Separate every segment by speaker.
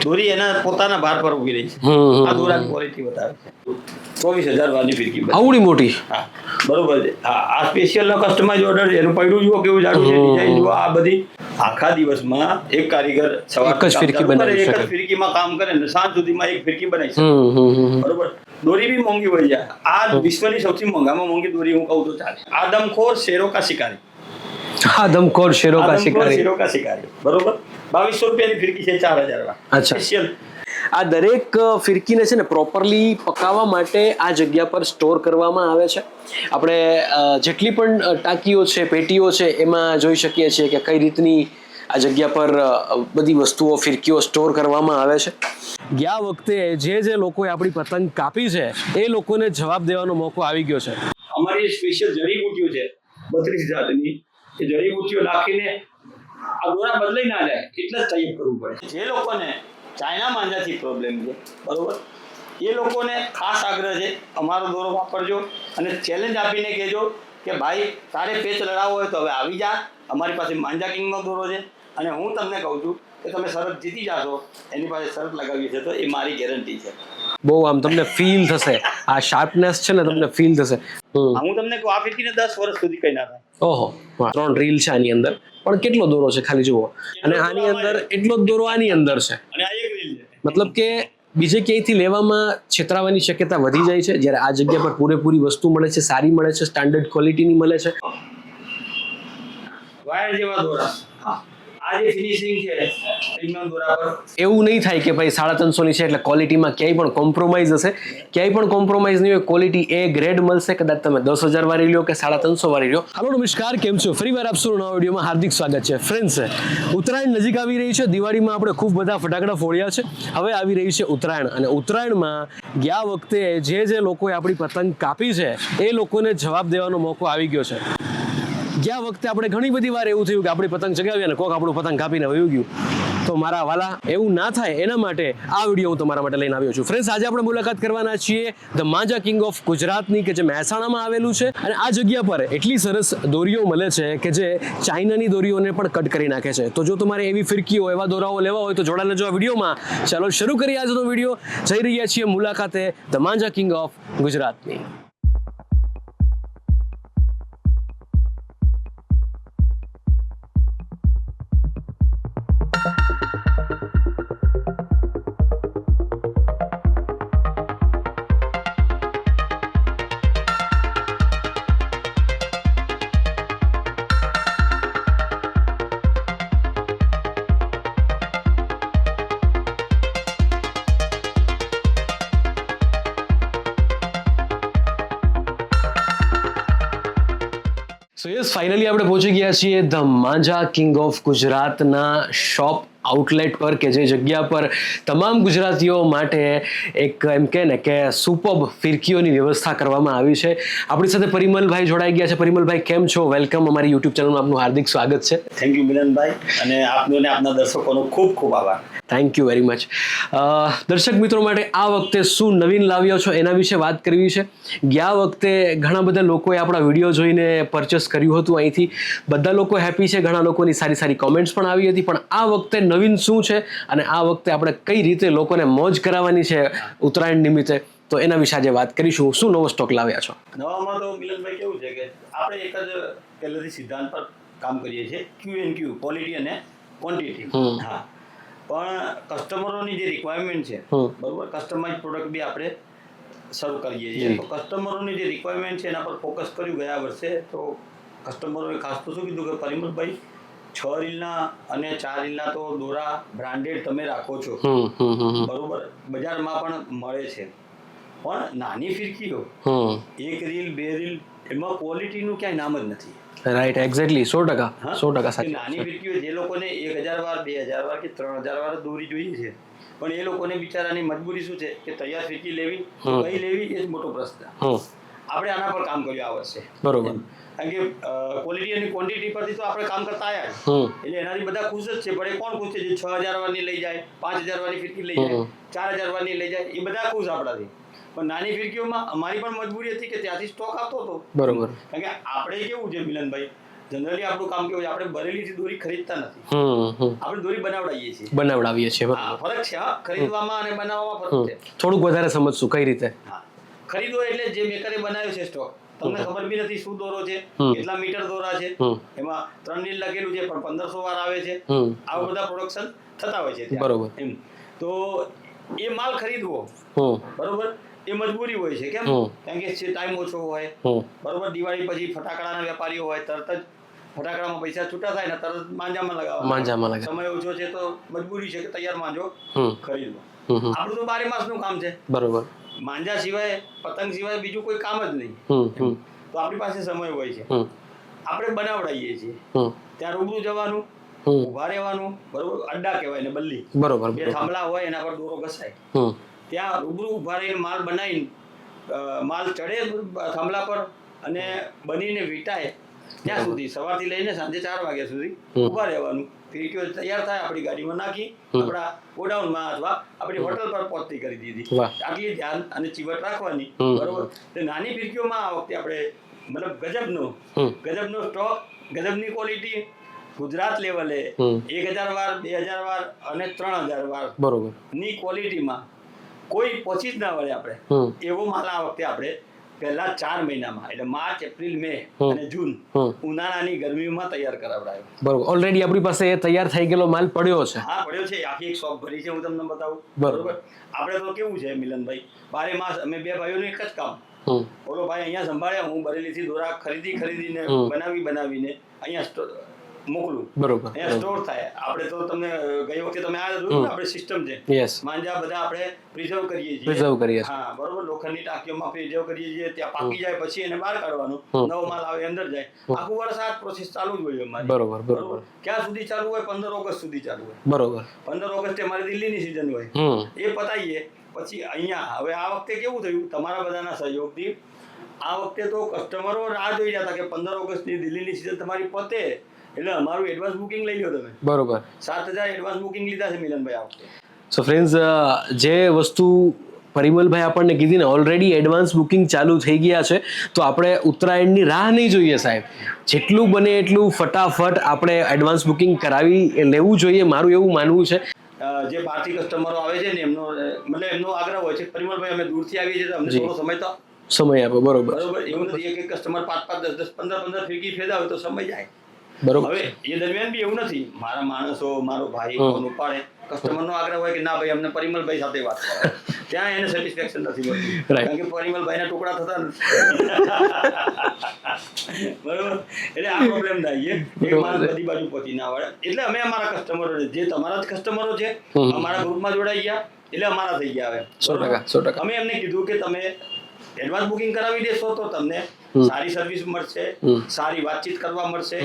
Speaker 1: દોરી એના પોતાના ભાર પર ઉભી રહી છે. આ દોરાની ક્વોલિટી બતાવે છે. 24,000 વાળી ફિરકી બને.
Speaker 2: આવડી મોટી.
Speaker 1: હા બરોબર છે. હા આ સ્પેશિયલ નો કસ્ટમાઇઝ ઓર્ડર છે. એનું પૈડું જુઓ કેવું જાડું છે, ડિઝાઇન જુઓ. આ બધી આખા દિવસમાં એક કારીગર
Speaker 2: એક જ ફિરકી બનાવી શકે.
Speaker 1: એક જ ફિરકીમાં કામ કરે ને સાંજ સુધીમાં એક ફિરકી બનાવી શકે. બરોબર. દોરી બી મોંઘી હોય જાય. આ વિશ્વની સૌથી મોંઘામાં મોંઘી દોરી હું કહું તો ચાલે. આદમખોર શેરો કા શિકારી.
Speaker 2: આદમખોર શેરો કા શિકારી.
Speaker 1: શેરો કા શિકારી. બરોબર. 2200 રૂપિયાની ફિરકી છે, 4000 માં.
Speaker 2: અચ્છા.
Speaker 1: સ્પેશિયલ.
Speaker 2: આ દરેક ફિરકીને છે ને પ્રોપરલી પકાવવા માટે આ જગ્યા પર સ્ટોર કરવામાં આવે છે. આપણે જેટલી પણ ટાંકીઓ છે, પેટીઓ છે, એમાં જોઈ શકીએ છીએ કે કઈ રીતની આ જગ્યા પર બધી વસ્તુઓ, ફિરકીઓ સ્ટોર કરવામાં આવે છે. ગયા વખતે જે લોકોએ આપણી પતંગ કાપી છે એ લોકોને જવાબ દેવાનો મોકો આવી ગયો છે.
Speaker 1: અમારી સ્પેશિયલ જડીબુટ્ટીઓ છે 32 જાતની. એ જડીબુટ્ટીઓ નાખીને આ દોરા બદલાઈ ના જાય એટલે જ તૈયાર કરવું પડે. જે લોકોને ચાઇના માંજાથી પ્રોબ્લેમ છે, બરોબર, એ લોકોને ખાસ આગ્રહ છે, અમારો દોરો વાપરજો અને ચેલેન્જ આપીને કહેજો કે ભાઈ તારે પેચ લડાવવો હોય તો હવે આવી જા. અમારી પાસે માંજા કિંગનો દોરો છે અને હું તમને કહું છું કે તમે શરત જીતી જાશો. એની પાસે શરત લગાવી છે તો એ મારી ગેરંટી છે.
Speaker 2: બહુ આમ તમને ફીલ થશે, આ શાર્પનેસ છે ને તમને ફીલ થશે.
Speaker 1: હું તમને કહું આ ફિરકીને 10 વર્ષ સુધી કઈ ના થાય.
Speaker 2: ઓહો, 3 રીલ છે આની અંદર, પણ કેટલો દોરો છે ખાલી જુઓ. અને આની અંદર એટલો જ દોરો આની અંદર છે.
Speaker 1: અને આ એક રીલ છે.
Speaker 2: મતલબ કે બીજે ક્યાંયથી લેવામાં છેતરાવાની શક્યતા વધી જાય છે, જ્યારે આ જગ્યા પર પૂરેપૂરી વસ્તુ મળે છે, સારી મળે છે, સ્ટાન્ડર્ડ ક્વોલિટીની મળે છે.
Speaker 1: વાયર જેવા દોરા. હા, આ જે ફિનિશિંગ છે પ્રીમિયમ દોરા પર
Speaker 2: એવું નહીં થાય કે ભાઈ 350 ની છે એટલે ક્વોલિટીમાં ક્યાંય પણ કોમ્પ્રોમાઇઝ હશે. ક્યાંય પણ કોમ્પ્રોમાઇઝ નહીં હોય, ક્વોલિટી એ ગ્રેડ મળશે. કદાચ તમે 10,000 વાળી લ્યો કે 350 વાળી લ્યો. હાલો નમસ્કાર, કેમ છો? ફરી વાર આપ સૌનું નવા વિડીયોમાં હાર્દિક સ્વાગત છે. ફ્રેન્ડ્સ, ઉત્તરાયણ નજીક આવી રહી છે. દિવાળીમાં આપણે ખૂબ બધા ફટાકડા ફોડ્યા છે. હવે આવી રહી છે ઉત્તરાયણ, અને ઉત્તરાયણમાં ગયા વખતે જે લોકોએ આપણી પતંગ કાપી છે એ લોકોને જવાબ દેવાનો મોકો આવી ગયો છે. ગયા વખતે આપણે ઘણી બધી વાર એવું થયું કે આપણી પતંગ ચગાવી અને કોક આપણું પતંગ કાપીને વયું ગયું. તો મારા વાલા, એવું ના થાય એના માટે આ વિડીયો હું તમારા માટે લઈને આવ્યો છું. ફ્રેન્ડ્સ, આજે આપણે મુલાકાત કરવાના છીએ ધ માંજા કિંગ ઓફ ગુજરાતની, કે જે મહેસાણામાં આવેલું છે. અને આ જગ્યા પર એટલી સરસ દોરીઓ મળે છે કે જે ચાઇનાની દોરીઓને પણ કટ કરી નાખે છે. તો જો તમારે એવી ફિરકીઓ, એવા દોરાઓ લેવા હોય તો જોડાઈ લેજો આ વિડીયોમાં. ચાલો શરૂ કરીએ આજનો વિડીયો. જઈ રહ્યા છીએ મુલાકાતે ધ માંજા કિંગ ઓફ ગુજરાતની. સો યસ, ફાઇનલી આપણે પહોંચી ગયા છીએ ધ માંજા કિંગ ઓફ ગુજરાતના શોપ આઉટલેટ પર, કે જે જગ્યા પર તમામ ગુજરાતીઓ માટે એક એમ કહે ને કે સુપર્બ ફિરકીઓની વ્યવસ્થા કરવામાં આવી છે. આપણી સાથે પરિમલભાઈ જોડાઈ ગયા છે. પરિમલભાઈ, કેમ છો? વેલકમ. અમારી યુટ્યુબ ચેનલમાં આપનું હાર્દિક સ્વાગત છે.
Speaker 1: થેન્ક યુ મિલનભાઈ, અને આપનો ને આપના દર્શકોનો ખૂબ ખૂબ આભાર.
Speaker 2: Thank you very much. દર્શક મિત્રો માટે આ વખતે શું નવીન લાવ્યો છો એના વિશે વાત કરવી છે. ગયા વખતે ઘણા બધા લોકોએ આપણા વિડીયો જોઈને પરચેસ કર્યું હતું અહીંથી. બધા લોકો હેપી છે, ઘણા લોકોની સારી સારી કોમેન્ટ્સ પણ આવી હતી. પણ આ વખતે નવીન શું છે અને આ વખતે આપણે કઈ રીતે લોકોને મોજ કરાવવાની છે ઉત્તરાયણ નિમિત્તે, તો એના વિશે આજે વાત કરીશું. શું નવો સ્ટોક લાવ્યા છો?
Speaker 1: નવામાં તો મિલનભાઈ કેવું છે કે આપણે એક જ પહેલેથી સિદ્ધાંત પર કામ કરીએ છીએ, Q&Q, ક્વોલિટી અને ક્વોન્ટિટી. હા, પણ કસ્ટમરોની જે રિક્વાયરમેન્ટ છે, બરોબર, કસ્ટમાઇઝ પ્રોડક્ટ બી આપણે શરૂ કરીએ છીએ. તો કસ્ટમરોની જે રિક્વાયરમેન્ટ છે એના પર ફોકસ કર્યું ગયા વર્ષે. તો કસ્ટમરોએ ખાસ તો શું કીધું કે પરિમલભાઈ 6 રીલના અને 4 રીલના તો દોરા બ્રાન્ડેડ તમે રાખો છો, બરોબર, બજારમાં પણ મળે છે, પણ નાની ફિરકીઓ 1 રીલ 2 રીલ એમાં ક્વોલિટીનું ક્યાંય નામ જ નથી.
Speaker 2: રાઈટ, એક્ઝેક્ટલી 100% સાચી.
Speaker 1: નાની ફિરકીઓ જે લોકોને 1000 વાર 2000 વાર કે 3000 વાર દોરી જોઈએ છે, પણ એ લોકોને બિચારાની મજબૂરી શું છે કે તૈયાર ફિરકી લેવી, કઈ લેવી એ જ મોટો પ્રશ્ન. આપણે આના પર કામ કર્યું આ વર્ષે, બરોબર, કારણ કે ક્વોલિટી અને ક્વોન્ટિટી પરથી તો આપણે કામ કરતા આવ્યા, એટલે એનાથી બધા ખુશ જ છે. પણ એ કોણ ખુશ છે જે 6000 વારની લઈ જાય, 5000 વારની ફિરકી લઈ જાય, 4000 વારની લઈ જાય, એ બધા ખુશ આપણાથી. પણ નાની ફિરકીઓમાં અમારી પણ મજબૂરી હતી કે ત્યાંથી સ્ટોક આપતો હતો, બરોબર, કારણ કે આપણે કેવું છે મિલનભાઈ, જનરલી આપણું કામ કેવું છે, આપણે બરેલીથી દોરી ખરીદતા નથી, આપણે દોરી બનાવડાવીએ છીએ.
Speaker 2: બનાવડાવીએ છીએ.
Speaker 1: હા, ફરક છે. હા, ખરીદવામાં અને બનાવવામાં ફરક છે.
Speaker 2: થોડુંક વધારે સમજશું કઈ રીતે.
Speaker 1: હા, ખરીદો એટલે જે મેકરે બનાવ્યો છે સ્ટોક, તમને ખબર બી નથી શું દોરો છે, કેટલા મીટર દોરા છે, એમાં 3 નીલ લખેલું છે પણ 1500 વાર આવે છે, આવા બધા પ્રોડક્શન થતા હોય છે ત્યાં.
Speaker 2: બરોબર.
Speaker 1: એમ તો એ માલ ખરીદવો બરોબર એ મજબૂરી હોય છે. કેમ? કારણ કે ટાઈમ ઓછો હોય બરોબર. દિવાળી પછી ફટાકડાના વેપારીઓ હોય, તરત જ ફટાકડામાં પૈસા છૂટા થાય ને તરત માંજામાં લગાવવા. સમય ઓછો છે તો મજબૂરી છે કે તૈયાર માંજો ખરીદવો. આપણું તો 12 માસનું કામ છે.
Speaker 2: બરોબર.
Speaker 1: માંજા સિવાય, પતંગ સિવાય બીજું કોઈ કામ જ નહીં. તો આપણી પાસે સમય હોય છે, આપણે બનાવડાવીએ છીએ. ત્યાં રૂબરૂ જવાનું, ઉભા રહેવાનું બરોબર. અડ્ડા કહેવાય ને બલ્લી.
Speaker 2: બરોબર.
Speaker 1: 2 થાંભલા હોય એના પર દોરો ઘસાય. ત્યાં રૂબરૂ ઉભા રહીને માલ બનાવીને માલ ચડે થાંભલા પર અને બનીને વીટાય ત્યાં સુધી સવારથી લઈને સાંજે 4 વાગ્યા સુધી ઉભા રહેવાનું. ફિરકીઓ તૈયાર થાય આપણી ગાડીમાં નાખી આપણા ગોડાઉનમાં અથવા આપણી હોટલ પર પહોંચતી કરી દીધી. આટલી ધ્યાન અને ચીવટ રાખવાની બરોબર. તો નાની ફિરકીઓમાં આ વખતે આપણે મતલબ ગજબનો સ્ટોક, ગજબની ક્વોલિટી, ગુજરાત લેવલે 1000 વાર, 2000 વાર અને 3000 વાર બરોબર ની ક્વોલિટીમાં કોઈ પહોંચી જ ના વળે આપણે એવો માલ આ વખતે આપણે પહેલા 4 મહિનામાં એટલે માર્ચ, એપ્રિલ, મે અને જૂન ઉનાળાની ગરમીમાં તૈયાર કરાવડાયો.
Speaker 2: બરોબર. ઓલરેડી આપણી પાસે તૈયાર થઈ ગયેલો માલ પડ્યો છે.
Speaker 1: હા, પડ્યો છે. આખી એક શોપ ભરી છે, હું તમને બતાવું. બરોબર. આપણે તો કેવું છે મિલનભાઈ, 12 માસ અમે 2 ભાઈઓનું એક જ કામ. ઓલો ભાઈ અહીંયા સંભાળ્યા, હું બરેલીથી દોરા ખરીદીને બનાવીને અહીંયા મોકલું. બરોબર. અહીંયા સ્ટોર થાય. આપણે તો તમને ગઈ વખતે તમે આ જોયું ને આપણે સિસ્ટમ છે. માંજા બધા આપણે પ્રિઝર્વ કરીએ છીએ. હા, બરોબર. લોખંડની ટાંકીઓમાં પ્રિઝર્વ કરીએ છીએ. ત્યાં પાકી જાય પછી એને બહાર કાઢવાનું, નવો માલ આવે અંદર જાય. આખું વર્ષ આ પ્રોસેસ ચાલુ જ હોય અમારી. બરોબર. ક્યાં સુધી ચાલુ હોય? 15 ઓગસ્ટ સુધી ચાલુ હોય. બરોબર. 15 ઓગસ્ટે અમારી દિલ્હીની સિઝન હોય, એ પતાવીએ પછી અહીંયા. હવે આ વખતે કેવું થયું તમારા બધાના સહયોગથી, આ વખતે તો કસ્ટમરો રાહ જોઈ રહ્યા હતા કે 15 ઓગસ્ટની દિલ્હીની સિઝન તમારી પતે એટલે અમારું એડવાન્સ બુકિંગ લઈ લો તમે. બરોબર. 7000 એડવાન્સ બુકિંગ લીધા છે મિલનભાઈ આ વખતે.
Speaker 2: સો ફ્રેન્ડ્સ, જે વસ્તુ પરિમલભાઈ આપણને કીધી ને, ઓલરેડી એડવાન્સ બુકિંગ ચાલુ થઈ ગયા છે. તો આપણે ઉત્તરાયણની રાહ નહીં જોઈએ સાહેબ. જેટલું બને એટલું ફટાફટ આપણે એડવાન્સ બુકિંગ કરાવી લેવું જોઈએ, મારું એવું માનવું છે.
Speaker 1: જે બહારથી કસ્ટમરો આવે છે ને એમનો આગ્રહ હોય છે, પરિમલભાઈ અમે દૂરથી આવીએ છીએ તો અમને થોડો સમય આપો. બરોબર. એવું નથી એક કસ્ટમર 5-5, 10-10, 15-15 ફિરકી ફેરવે તો સમય જાય. બરોબર. હવે એ દરમિયાન બી એવું નથી, મારા માણસો, મારો ભાઈ ફોન ઉપાડે, કસ્ટમરનો આગ્રહ હોય કે ના ભાઈ અમને પરિમલભાઈ સાથે વાત કરો, ત્યાં એને સેટિસ્ફેક્શન નથી મળતું. કારણ કે પરિમલભાઈના ટુકડા થતા નથી. બરોબર. એટલે આ પ્રોબ્લેમ થાય છે, એક માણસ બધી બાજુ પહોંચી ના વળે. એટલે અમે અમારા કસ્ટમરો, જે તમારા જ કસ્ટમરો છે, અમારા ગ્રુપમાં જોડાઈ ગયા એટલે અમારા થઈ ગયા. હવે 100%. અમે એમને કીધું કે તમે એડવાન્સ બુકિંગ કરાવી દેશો તો તમને સારી સર્વિસ મળશે, સારી વાતચીત કરવા મળશે,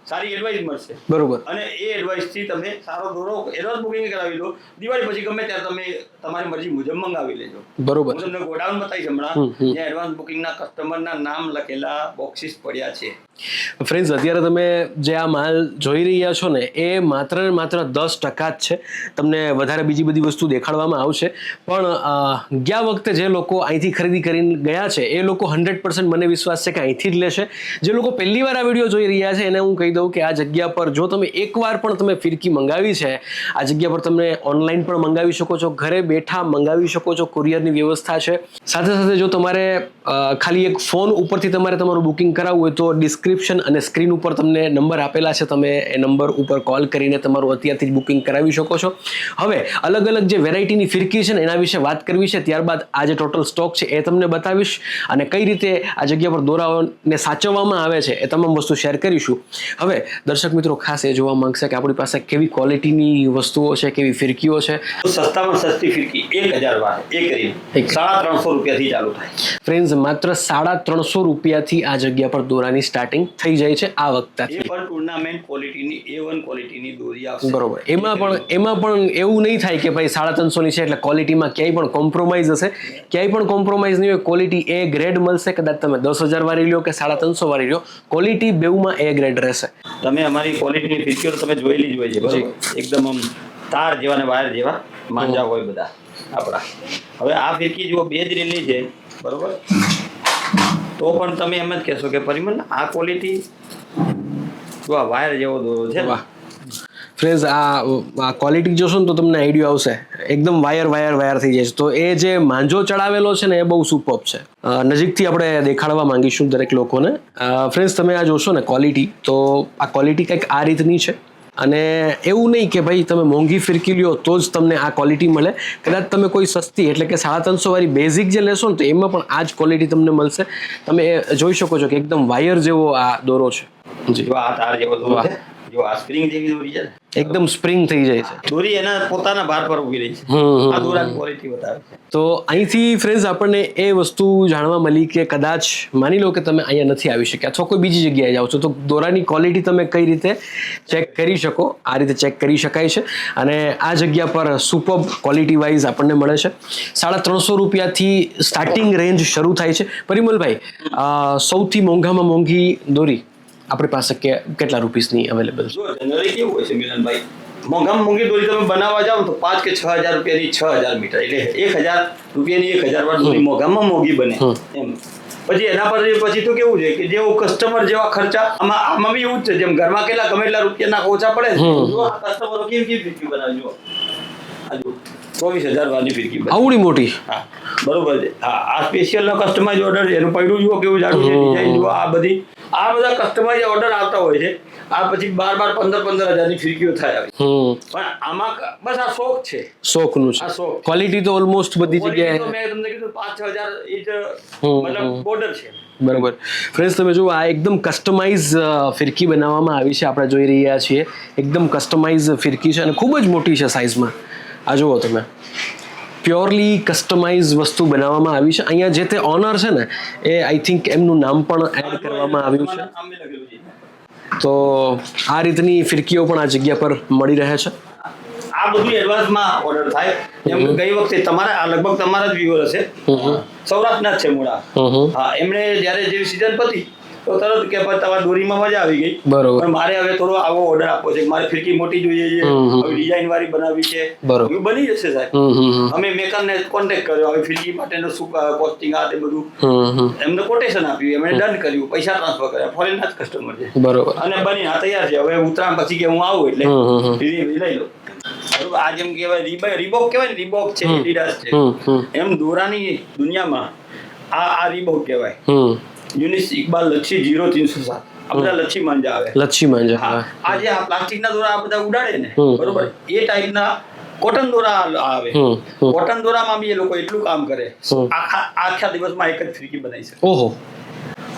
Speaker 1: સારી એડવાઇસ મળશે. બરોબર. અને એ એડવાઇસ થી તમે સારો દોરો એડવાન્સ બુકિંગ કરાવી દો. દિવાળી પછી ગમે ત્યારે તમે તમારી મરજી મુજબ મંગાવી લેજો. બરોબર. હું તમને ગોડાઉન બતાવીશ હમણાં, જ્યાં એડવાન્સ બુકિંગના કસ્ટમરના નામ લખેલા બોક્સિસ પડ્યા છે.
Speaker 2: ફ્રેન્ડ્સ, અત્યારે તમે જે આ માલ જોઈ રહ્યા છો ને, એ માત્ર ને માત્ર 10% જ છે. તમને વધારે બીજી બધી વસ્તુ દેખાડવામાં આવશે, પણ ગયા વખતે જે લોકો અહીંથી ખરીદી કરીને ગયા છે એ લોકો 100% મને વિશ્વાસ છે કે અહીંથી જ લેશે. જે લોકો પહેલી વાર આ વિડીયો જોઈ રહ્યા છે એને હું કહી દઉં કે આ જગ્યા પર જો તમે એકવાર પણ તમે ફિરકી મંગાવી છે, આ જગ્યા પર તમે ઓનલાઈન પણ મંગાવી શકો છો, ઘરે બેઠા મંગાવી શકો છો, કુરિયરની વ્યવસ્થા છે. સાથે સાથે જો તમારે ખાલી એક ફોન ઉપરથી તમારે તમારું બુકિંગ કરાવવું હોય તો ડિસ્ક્રિપ્શન અને સ્ક્રીન ઉપર તમને નંબર આપેલા છે, તમે એ નંબર ઉપર કોલ કરીને તમારું અત્યારથી જ બુકિંગ કરાવી શકો છો. હવે અલગ અલગ જે વેરાયટીની ફિરકી છે ને એના વિશે વાત કરવી છે, ત્યારબાદ આ જે ટોટલ સ્ટોક છે એ તમને બતાવીશ અને કઈ રીતે આ જગ્યા પર દોરાઓને સાચવવામાં આવે છે એ તમામ વસ્તુ શેર કરીશું. હવે દર્શક મિત્રો ખાસ એ જોવા માંગશે કે આપણી પાસે કેવી ક્વોલિટીની વસ્તુઓ છે, કેવી ફિરકીઓ છે.
Speaker 1: સસ્તામાં સસ્તી ફિરકી 1000 વાર એક કરી 350 રૂપિયાથી ચાલુ થાય.
Speaker 2: ફ્રેન્ડ્સ, માત્ર 350 રૂપિયાથી આ જગ્યા પર દોરાની સ્ટાર્ટિંગ થઈ જાય છે આ વખતે.
Speaker 1: એ પણ ટુર્નામેન્ટ ક્વોલિટીની A1 ક્વોલિટીની દોરી આવશે.
Speaker 2: બરોબર. એમાં પણ એવું નહીં થાય કે ભાઈ 350 ની છે એટલે ક્વોલિટીમાં ક્યાંય પણ કોમ્પ્રોમાઇઝ હશે. ક્યાંય પણ કોમ્પ્રોમાઇઝ નહીં હોય. ક્વોલિટી A ગ્રેડ મળશે. કદાચ તમે 10,000 વાળી લો કે 350 વાળી લો, ક્વોલિટી બેઉમાં A ગ્રેડ રહેશે.
Speaker 1: તમે અમારી ક્વોલિટીની ફિરકીઓ તમે જોયેલી જ હોય છે, બરોબર. એકદમ આમ તાર જેવા ને વાયર જેવા માંજા હોય બધા આપણા. હવે આ ફિરકી જુઓ 2 જ રીલની છે, બરોબર. તો પણ તમે એમ જ કહેશો કે પરિમલ આ ક્વોલિટી જો આ વાયર જેવો દોરો છે.
Speaker 2: વાહ ફ્રેન્ડ્સ, આ ક્વોલિટી જોશો ને તો તમને આઈડિયા આવશે. એકદમ વાયર થઈ જાય છે. તો એ જે માંજો ચડાવેલો છે ને એ બહુ સુપર્બ છે. નજીકથી આપણે દેખાડવા માંગીશું દરેક લોકોને. ફ્રેન્ડ્સ, તમે આ જોશો ને ક્વોલિટી, તો આ ક્વોલિટી કંઈક આ રીતની છે. અને એવું નહીં કે ભાઈ તમે મોંઘી ફિરકી લ્યો તો જ તમને આ ક્વોલિટી મળે. કદાચ તમે કોઈ સસ્તી એટલે કે 350 વાળી બેઝિક જે લેશો ને તો એમાં પણ આ જ ક્વોલિટી તમને મળશે. તમે એ જોઈ શકો છો કે એકદમ વાયર જેવો આ દોરો છે. જી,
Speaker 1: જો આ તાર જેવો દોરો છે. જો આ સ્પ્રિંગ જેવી દોરી છે ને,
Speaker 2: એકદમ સ્પ્રિંગ થઈ જાય છે.
Speaker 1: દોરી એના પોતાના ભાર પર ઊભી રહી છે. આ દોરાની ક્વોલિટી બતાવે છે.
Speaker 2: તો અહીંથી ફ્રેન્ડ્સ આપણને એ વસ્તુ જાણવા મળી કે કદાચ માની લો કે તમે અહીંયા નથી આવી શક્યા અથવા કોઈ બીજી જગ્યાએ જાઓ છો તો દોરાની ક્વોલિટી તમે કઈ રીતે ચેક કરી શકો. આ રીતે ચેક કરી શકાય છે. અને આ જગ્યા પર સુપર્બ ક્વોલિટી વાઇઝ આપણને મળે છે. 350 રૂપિયાથી સ્ટાર્ટિંગ રેન્જ શરૂ થાય છે. પરિમલભાઈ, સૌથી મોંઘામાં મોંઘી દોરી આપણી પાસે કેટલા રૂપીસની અવેલેબલ છે?
Speaker 1: જો જનરલી કેવું હોય છે મિલનભાઈ, મોંઘામાં મોંઘી દોરી તમે બનાવવા જાઓ તો 5 કે 6 હજાર રૂપિયાની 6 હજાર મીટર એટલે 1,000 રૂપિયાની 1,000 વાર દોરી મોંઘામાં મોંઘી બને એમ. પછી એના પર પછી તો કેવું છે કે જેવું કસ્ટમર જેવા ખર્ચા આમાં બી એવું જ છે. જેમ ઘરમાં ગમે એટલા રૂપિયા ઓછા પડે છે. જો આ કસ્ટમરો કેવી ફિરકી બનાવે જો આ જો 24,000 વારની ફિરકી બને.
Speaker 2: આવડી મોટી?
Speaker 1: હા, બરોબર છે. હા, આ સ્પેશિયલ નો કસ્ટમાઇઝ ઓર્ડર છે. એનું પૈડું જુઓ કેવું જાડું છે, ડિઝાઇન જુઓ. આ બધા કસ્ટમાઇઝ ઓર્ડર આવતા હોય છે. આ પછી 12,000 15,000 ફિરકીઓ થાય આવે. પણ આમાં બસ આ શોખ છે.
Speaker 2: શોખનું છે.
Speaker 1: આ શોખ.
Speaker 2: ક્વોલિટી તો ઓલમોસ્ટ બધી જગ્યાએ
Speaker 1: મેં તમને કીધું 5-6 હજાર એ જ મતલબ બોર્ડર છે.
Speaker 2: બરાબર. ફ્રેન્ડ્સ, તમે જુઓ આ એકદમ કસ્ટમાઇઝ ફિરકી બનાવવામાં આવી છે. આપણે જોઈ રહ્યા છીએ એકદમ કસ્ટમાઇઝ ફિરકી છે અને ખૂબ જ મોટી છે સાઇઝમાં. આ જુઓ તમે, પ્યોરલી કસ્ટમાઇઝ વસ્તુ બનાવવામાં આવી છે. અહીંયા જે તે ઓનર છે ને એ આઈ થિંક એમનું નામ પણ એડ કરવામાં આવ્યું છે. તો આ રીતની ફિરકીઓ પણ આ જગ્યા પર મળી રહે છે.
Speaker 1: આ બધું એડવાન્સમાં ઓર્ડર થાય. એમ ગઈ વખતે તમારા લગભગ તમારા જ વ્યુઅર હશે, સૌરાષ્ટ્રના જ છે મૂળા. હા, એમણે જ્યારે જેવી સિઝન પતી તો તરત કે તમારી દોરીમાં મજા આવી ગઈ.
Speaker 2: બરોબર.
Speaker 1: પણ મારે હવે થોડો આવો ઓર્ડર આપવો છે. મારે ફિરકી મોટી જોઈએ છે, હવે ડિઝાઇન વાળી બનાવવી છે.
Speaker 2: બરોબર.
Speaker 1: બની જશે સાહેબ. અમે મેકરને કોન્ટેક્ટ કર્યો. હવે ફિરકી માટેનું શું કોસ્ટિંગ આ તે બધું એમને કોટેશન આપ્યું. એમણે ડન કર્યું, પૈસા ટ્રાન્સફર કર્યા. ફોરેનના જ કસ્ટમર છે.
Speaker 2: બરોબર.
Speaker 1: અને બની આ તૈયાર છે. હવે ઉત્તરાયણ પછી કે હું આવું એટલે લઈ લો. આ જેમ કહેવાય રીબોક કહેવાય ને, રીબોક છે, એડિડાસ છે, એમ દોરાની દુનિયામાં આ રીબોક કહેવાય. યુનિસ ઇકબાલ લચ્છી 0307 આ બધા લચ્છી માંજા આવે.
Speaker 2: લચ્છી માંજા.
Speaker 1: આ જે આ પ્લાસ્ટિકના દોરા આ બધા ઉડાડે ને, બરોબર, એ ટાઈપના કોટન દોરા આવે. કોટન દોરામાં બી એ લોકો એટલું કામ કરે, આખા દિવસમાં એક જ ફિરકી બનાવી શકે.
Speaker 2: ઓહો.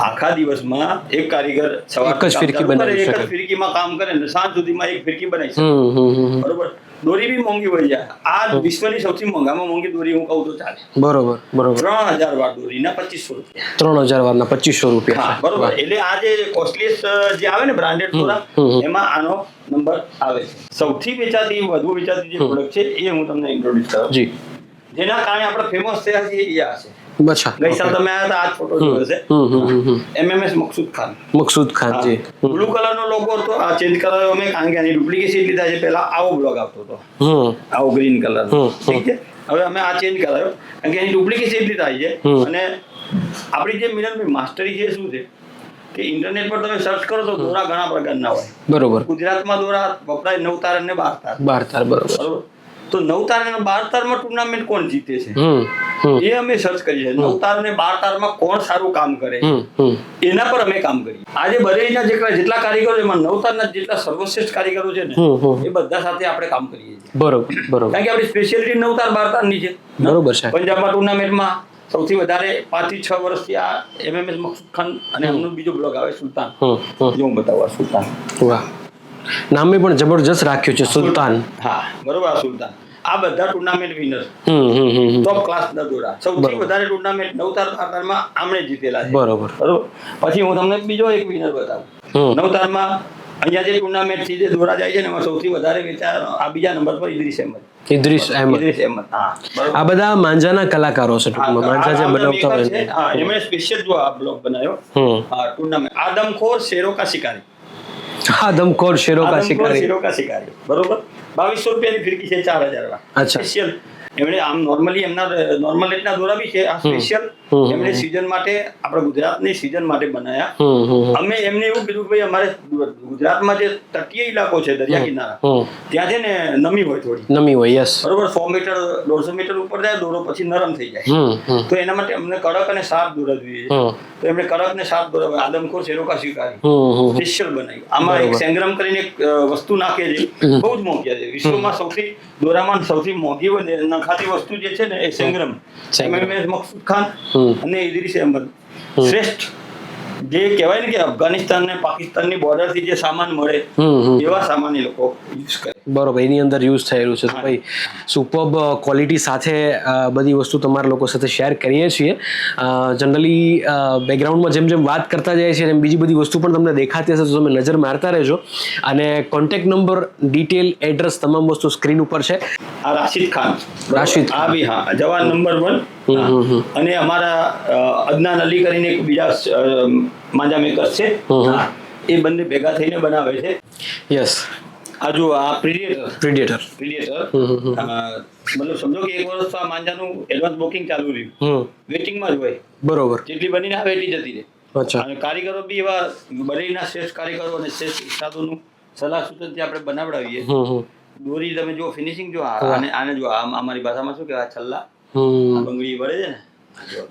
Speaker 1: આખા દિવસમાં એક કારીગર
Speaker 2: એક જ ફિરકી બનાવી શકે.
Speaker 1: એક જ ફિરકીમાં કામ કરે ને સાંજ સુધીમાં એક ફિરકી બનાવી શકે. બરોબર. દોરી બી મોંઘી હોય જાય. આ વિશ્વની સૌથી મોંઘામાં મોંઘી દોરી હું કહું તો ચાલે.
Speaker 2: બરોબર.
Speaker 1: 3,000 વાર દોરીના 2,500 રૂપિયા.
Speaker 2: 3,000 વારના 2,500 રૂપિયા.
Speaker 1: હા, બરોબર. એટલે આ જે કોસ્ટલીએસ્ટ જે આવે ને બ્રાન્ડેડ દોરા, એમાં આનો નંબર આવે છે. સૌથી વધુ વેચાતી જે પ્રોડક્ટ છે એ હું તમને ઇન્ટ્રોડ્યુસ કરું.
Speaker 2: જી.
Speaker 1: જેના કારણે આપણે ફેમસ થયા છીએ એ આ છે.
Speaker 2: અચ્છા.
Speaker 1: ગઈ સાલ તમે આવ્યા હતા, આ ફોટો જોયો છે. MMS
Speaker 2: Maqsood Khan ji.
Speaker 1: Blue colour નો લોગો હતો. આ ચેન્જ કરાયો અમે કારણ કે આની ડુપ્લિકેશન લીધા છે. પહેલા આવો બ્લોગ આવતો હતો, આવો ગ્રીન કલર. ઠીક છે. હવે અમે આ ચેન્જ કરાયો કારણ કે એની ડુપ્લિકેશન લીધા છે. અને આપણી જે મિલનભાઈ માસ્ટરી છે શું છે કે ઇન્ટરનેટ પર તમે સર્ચ કરો તો દોરા ઘણા પ્રકારના હોય.
Speaker 2: બરોબર.
Speaker 1: ગુજરાતમાં દોરા વપરાય 9 તાર અને 12 તાર. બરોબર. તો 9 તાર અને 12 તારમાં ટુર્નામેન્ટ કોણ જીતે છે એ અમે સર્ચ કરીએ. 9 તાર અને 12 તારમાં કોણ સારું કામ કરે એના પર અમે કામ કરીએ. આજે બરેલીના જેટલા કારીગરો, એમાં 9 તારના જેટલા સર્વશ્રેષ્ઠ કારીગરો છે ને એ બધા સાથે આપણે કામ કરીએ છીએ.
Speaker 2: બરોબર.
Speaker 1: કારણ કે આપણી સ્પેશિયાલિટી 9 તાર 12 તારની છે.
Speaker 2: બરોબર છે.
Speaker 1: પંજાબમાં ટુર્નામેન્ટમાં સૌથી વધારે 5 થી 6 વર્ષથી આ MMS મકસૂદ ખાન અને એમનો બીજો બ્લોગ આવે સુલતાન. જો હું બતાવું, સુલતાન.
Speaker 2: વાહ, નામે પણ જબરજસ્ત રાખ્યું છે, સુલતાન.
Speaker 1: હા, બરોબર. સુલતાન આ બધા ટુર્નામેન્ટ વિનર, ટોપ ક્લાસના દોરા. સૌથી વધારે ટુર્નામેન્ટ 9 તાર 12 તારમાં આમણે જીતેલા છે. બરોબર. પછી હું તમને બીજો એક વિનર બતાવું. 9 તારમાં અહીંયા જે ટુર્નામેન્ટ થી જે દોરા જાય છે ને એમાં સૌથી વધારે વેચાણ આ બીજા નંબર પર ઇદ્રીસ અહેમદ. હા,
Speaker 2: આ બધા માંજાના કલાકારો છે. ટૂંકમાં માંજા જે બનાવતા હોય છે.
Speaker 1: હા, એમણે સ્પેશિયલ જો આ બ્લોગ બનાવ્યો. હા, ટુર્નામેન્ટ આદમખોર શેરો કા શિકારી.
Speaker 2: શેરો કા શિકારી.
Speaker 1: બરોબર. 2,200 રૂપિયાની ફિરકી છે, 4,000 વાર. સ્પેશિયલ એમણે આમ નોર્મલી એમના નોર્મલ રેટના દોરા બી છે, આ સ્પેશિયલ એમણે સીઝન માટે આપણે ગુજરાતની સીઝન માટે બનાવ્યા. અમે એમને એવું કીધું કે ભાઈ અમારે ગુજરાતમાં જે તટીય ઇલાકો છે, દરિયા કિનારા, ત્યાં છે ને નમી હોય, થોડી
Speaker 2: નમી હોય, યસ,
Speaker 1: બરોબર. 100 મીટર 150 મીટર ઉપર જાય દોરો, પછી નરમ થઈ જાય. તો એના માટે અમને કડક અને શાર્પ દોરા જોઈએ છે. તો એમણે કડક ને શાર્પ દોરા આદમખોર શેરોકા શિકારી સ્પેશિયલ બનાવ્યું. આમાં એક સેંગ્રમ કરીને એક વસ્તુ નાખે છે, બહુ જ મોંઘી છે. વિશ્વમાં સૌથી દોરામાં સૌથી મોંઘી નખાતી વસ્તુ જે છે ને એ સેંગ્રમ. મકસૂદ ખાન અને ઇદરીસ અહેમદ શ્રેષ્ઠ, જે કહેવાય ને કે અફઘાનિસ્તાન ને પાકિસ્તાનની બોર્ડર થી જે સામાન મળે એવા સામાન એ લોકો યુઝ કરે.
Speaker 2: બરોબર, એની અંદર યુઝ થયેલું છે. તો ભાઈ સુપર્બ ક્વોલિટી સાથે બધી વસ્તુ તમારા લોકો સાથે શેર કરીએ છીએ. જનરલી બેકગ્રાઉન્ડમાં જેમ જેમ વાત કરતા જાય છે એમ બીજી બધી વસ્તુ પણ તમને દેખાતી હશે, તો તમે નજર મારતા રહેજો. અને કોન્ટેક્ટ નંબર, ડિટેલ, એડ્રેસ તમામ વસ્તુ સ્ક્રીન ઉપર છે.
Speaker 1: આ રાશિદ ખાન, આ બી હા જવાન નંબર 1. અને અમારા અદનાન અલી કરીને એક બીજા માંજા મેકર્સ છે, એ બંને ભેગા થઈને બનાવે છે.
Speaker 2: યસ,
Speaker 1: આ જો આ પ્રીડિયેટર મતલબ સમજો કે 1 વર્ષ તો આ માંજાનું એડવાન્સ બુકિંગ ચાલુ રહ્યું, વેટિંગમાં જ હોય.
Speaker 2: બરોબર,
Speaker 1: જેટલી બનીને આવે એટલી જતી રહે.
Speaker 2: અચ્છા.
Speaker 1: અને કારીગરો બી એવા બરેલીના શ્રેષ્ઠ કારીગરો અને શ્રેષ્ઠ ઉસ્તાદોનું સલાહ સૂચનથી આપણે બનાવડાવીએ. દોરી તમે જો ફિનિશિંગ જો આને જો અમારી ભાષામાં શું કહેવાય, છલ્લા બંગડી વળે છે ને,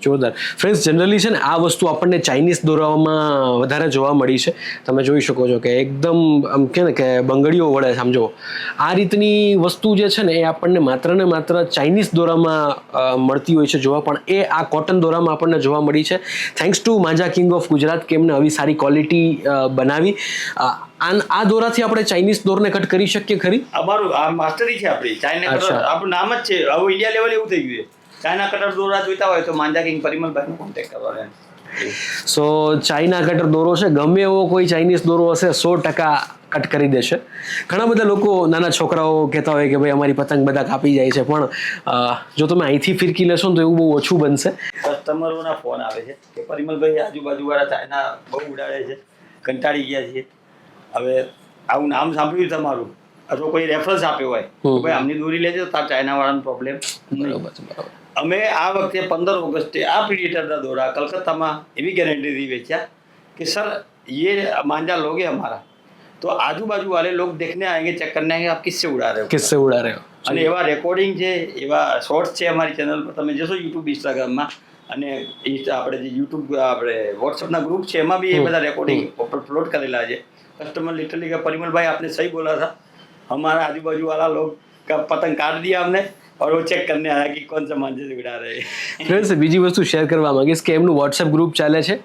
Speaker 2: જોરદાર. ફ્રેન્ડ્સ, જનરલી છે ને આ વસ્તુ આપણને ચાઇનીઝ દોરાઓમાં વધારે જોવા મળી છે. તમે જોઈ શકો છો કે એકદમ આમ કે ને કે બંગડીઓ વળે, સમજો આ રીતની વસ્તુ જે છે ને એ આપણને માત્ર ને માત્ર ચાઇનીઝ દોરામાં મળતી હોય છે જોવા, પણ એ આ કોટન દોરામાં આપણને જોવા મળી છે. Thanks to Manja king of Gujarat કે એમને આવી સારી ક્વોલિટી બનાવી. આ દોરાથી આપણે ચાઇનીઝ દોરને કટ કરી શકીએ ખરી?
Speaker 1: અમારું આ માસ્ટરી છે આપણી, ચાઇના કટર આપણું નામ જ છે. હવે ઇન્ડિયા લેવલ એવું થઈ ગયું છે, ચાઇના કટર દોરા જોઈતા હોય તો માંજા કિંગ પરિમલભાઈનો કોન્ટેક્ટ કરવાનો.
Speaker 2: સો ચાઇના કટર દોરો છે, ગમે એવો કોઈ ચાઇનીઝ દોરો હશે 100% કટ કરી દેશે. ઘણા બધા લોકો, નાના છોકરાઓ કહેતા હોય કે ભાઈ અમારી પતંગ બધા કાપી જાય છે, પણ જો તમે અહીંથી ફિરકી લેશો ને તો એવું બહુ ઓછું બનશે.
Speaker 1: કસ્ટમરોના ફોન આવે છે કે પરિમલભાઈ આજુબાજુવાળા ચાઇના બહુ ઉડાડે છે, કંટાળી ગયા છીએ. હવે આવું નામ સાંભળ્યું તમારું, અથવા કોઈ રેફરન્સ આપ્યો હોય ભાઈ આમની દોરી લેજો, તાર ચાઇના વાળાનો પ્રોબ્લેમ. બરાબર. અમે આ વખતે 15 ઓગસ્ટે આ પ્રીડિયેટરના દોરા કલકત્તામાં એવી ગેરંટીથી વેચ્યા કે સર ये मांझा लोगे हमारा तो आजू बाजू वाले लोग देखने आएंगे, चेक करने आएंगे आप किससे उड़ा रहे हो,
Speaker 2: किससे उड़ा रहे हो.
Speaker 1: અને એવા રેકોર્ડિંગ છે, એવા શોર્ટ્સ છે અમારી ચેનલ પર. તમે જશો યુટ્યુબ, ઇન્સ્ટાગ્રામમાં અને આપણે જે યુટ્યુબ આપણે વોટ્સઅપના ગ્રુપ છે એમાં બી એ બધા રેકોર્ડિંગ અપલોડ કરેલા છે. કસ્ટમર લિટરલી કે परिमल भाई आपने सही बोला था, हमारा आजू बाजू वाला लोग का पतंग काट दिया हमने और वो चेक करने आया कि कौन सा मांझे से उड़ा रहे.
Speaker 2: ફ્રેન્ડ્સ, બીજી વસ્તુ શેર કરવા માંગીશ કે એમનું વોટ્સએપ ગ્રુપ ચાલે છે,